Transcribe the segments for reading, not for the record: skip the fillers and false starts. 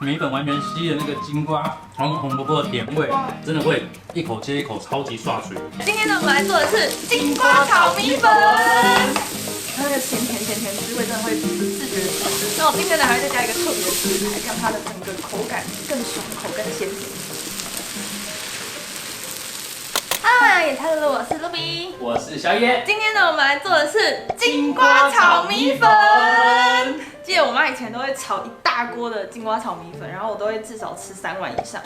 米粉完全吸了那个金瓜红萝卜的甜味，真的会一口接一口，超级刷嘴。今天呢，我们来做的是金瓜炒米粉。它那个咸甜滋味真的会不自觉的吃。那我今天呢，还会再加一个特别的食材，让它的整个口感更爽口、更鲜甜。Hello， 野菜露，我是露比，我是小野。今天呢，我们来做的是金瓜炒米粉。记得我妈以前都会炒一大锅的金瓜炒米粉，然后我都会至少吃3碗以上。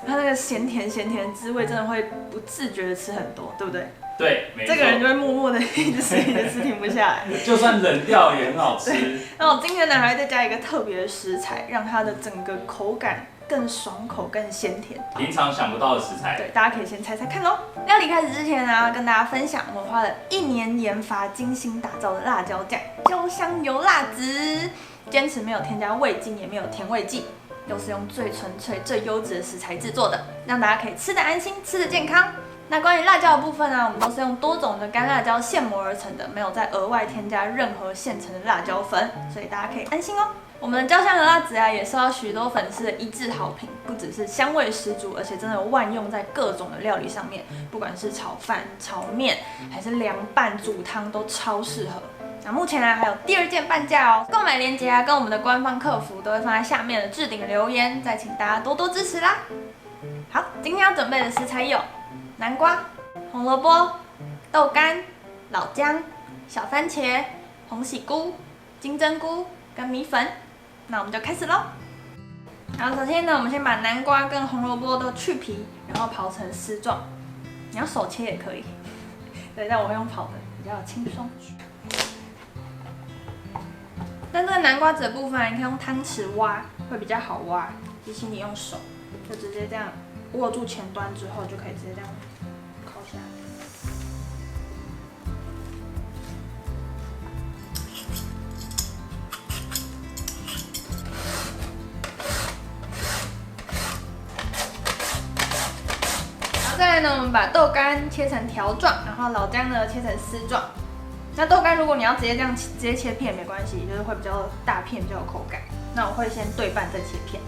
它那个咸甜的滋味真的会不自觉的吃很多，对不对？对，没错。这个人就会默默的一直吃，停不下来。就算冷掉也很好吃。那我今天呢，还会再加一个特别的食材，让它的整个口感更爽口、更鲜甜。平常想不到的食材。对，大家可以先猜猜看哦。料理开始之前呢，跟大家分享我们花了1年研发、精心打造的辣椒酱——焦香油辣子，坚持没有添加味精，也没有甜味剂。都是用最纯粹、最优质的食材制作的，让大家可以吃得安心、吃得健康。那关于辣椒的部分呢，我们都是用多种的干辣椒现磨而成的，没有再额外添加任何现成的辣椒粉，所以大家可以安心哦。我们的焦香油辣子啊，也受到许多粉丝的一致好评，不只是香味十足，而且真的万用在各种的料理上面，不管是炒饭、炒面，还是凉拌、煮汤，都超适合。那目前呢还有第2件半价哦，购买链接啊跟我们的官方客服都会放在下面的置顶留言，再请大家多多支持啦。好，今天要准备的食材有南瓜、红萝卜、豆干、老姜、小番茄、红喜菇、金针菇跟米粉。那我们就开始咯。好，首先呢，我们先把南瓜跟红萝卜都去皮，然后刨成丝状。你要手切也可以，对，但我会用刨的，比较轻松。但这个南瓜子的部分，你可以用汤匙挖，会比较好挖，比起你用手，就直接这样握住前端之后，就可以直接这样烤下来。然后再来呢，我们把豆干切成条状，然后老姜呢切成丝状。那豆干如果你要直接这样直接切片没关系，就是会比较大片，比较有口感。那我会先对半再切片。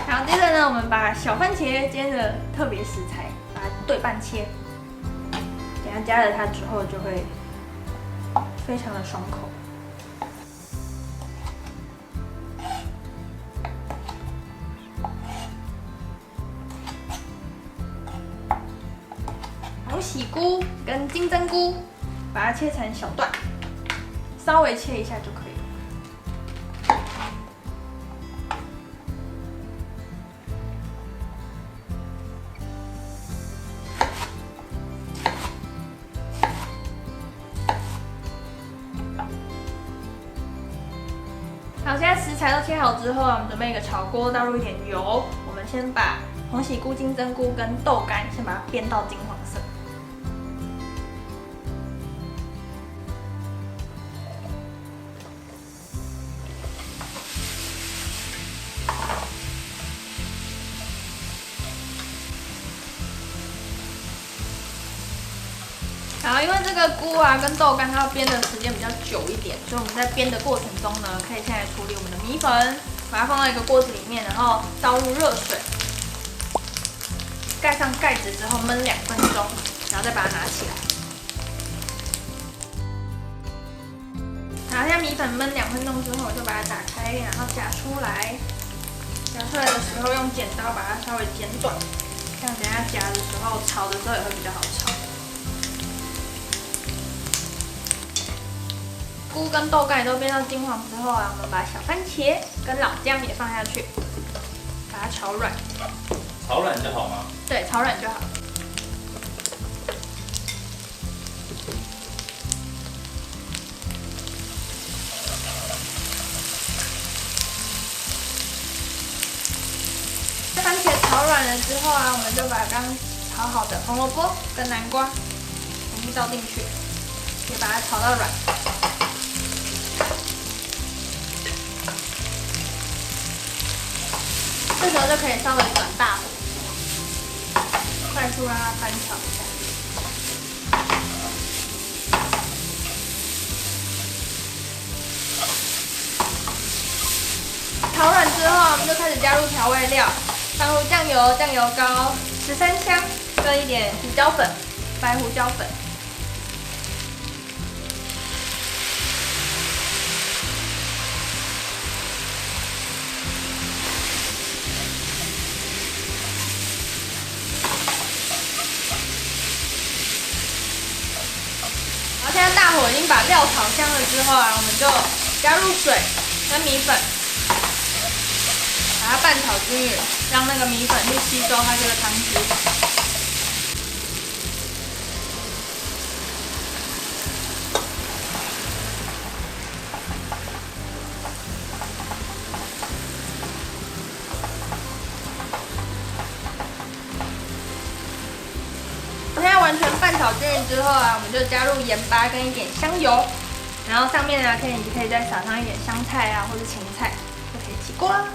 好，接着呢，我们把小番茄今天的特别食材，把它对半切。等下加了它之后，就会非常的爽口。红喜菇跟金针菇，把它切成小段，稍微切一下就可以了。好，现在食材都切好之后，我们准备一个炒锅，倒入一点油。我们先把红喜菇、金针菇跟豆干先把它煸到金黄色。好，因为这个菇啊跟豆干它要煸的时间比较久一点，所以我们在煸的过程中呢，可以先来处理我们的米粉，把它放到一个锅子里面，然后倒入热水，盖上盖子之后焖2分钟，然后再把它拿起来。好，现在米粉焖2分钟之后，我就把它打开，然后夹出来。夹出来的时候用剪刀把它稍微剪短，这样等下夹的时候炒的时候也会比较好炒。菇跟豆干也都煸到金黄之后啊，我们把小番茄跟老姜也放下去，把它炒软。炒软就好吗？对，炒软就好。番茄炒软了之后啊，我们就把刚炒好的红萝卜跟南瓜全部倒进去，也把它炒到软。这时候就可以稍微转大火，快速让它翻炒一下。炒软之后，我们就开始加入调味料，番胡酱油、酱油膏、13香跟一点胡椒粉、白胡椒粉。然后现在大火已经把料炒香了之后啊，我们就加入水跟米粉。把它拌炒均匀，让那个米粉去吸收它这个汤汁。现在完全拌炒均匀之后啊，我们就加入盐巴跟一点香油，然后上面啊可以再撒上一点香菜啊或者芹菜，就可以起锅啦。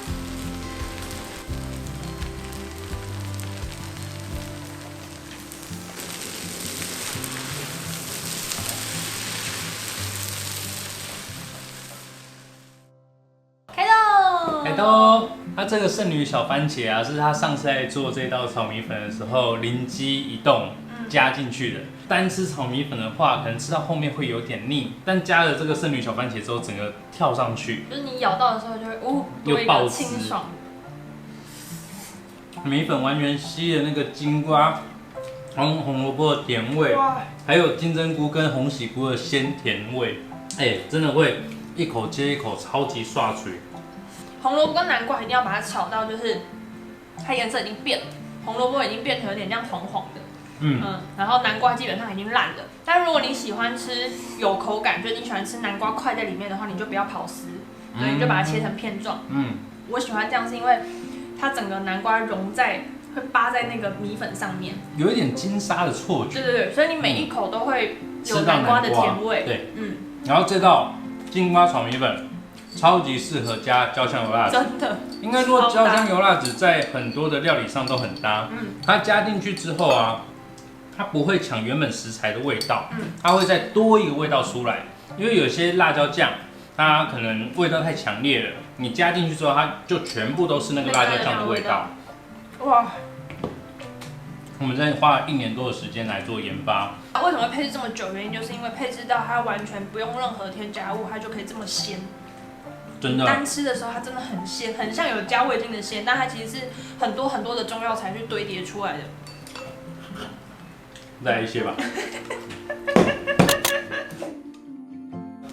海豆，它这个圣女小番茄啊，是他上次在做这道炒米粉的时候灵机一动加进去的。单吃炒米粉的话，可能吃到后面会有点腻，但加了这个圣女小番茄之后，整个跳上去，就是你咬到的时候就会又爆汁，清爽。米粉完全吸了那个金瓜、红萝卜的甜味，还有金针菇跟红喜菇的鲜甜味，真的会一口接一口，超级刷嘴。红萝卜跟南瓜一定要把它炒到，就是它颜色已经变了，红萝卜已经变成有点像黄黄的，然后南瓜基本上已经烂了。但如果你喜欢吃有口感，就是你喜欢吃南瓜块在里面的话，你就不要刨丝，所以你就把它切成片状。我喜欢这样是因为它整个南瓜会扒在那个米粉上面，有一点金沙的错觉。对，所以你每一口都会有南瓜的甜味。对，然后这道金瓜炒米粉超级适合加焦香油辣子，真的。应该说焦香油辣子在很多的料理上都很搭。它加进去之后啊，它不会抢原本食材的味道，它会再多一个味道出来。因为有些辣椒酱，它可能味道太强烈了，你加进去之后，它就全部都是那个辣椒酱的味道。哇！我们在花了1年多的时间来做研发。为什么会配置这么久？原因就是因为配置到它完全不用任何添加物，它就可以这么鲜。真的。单吃的时候它真的很鲜，很像有加味精的鲜，但它其实是很多很多的中药材去堆叠出来的。再来一些吧。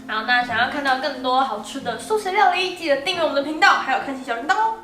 好，那想要看到更多好吃的素食料理，记得订阅我们的频道，还有开启小铃铛哦。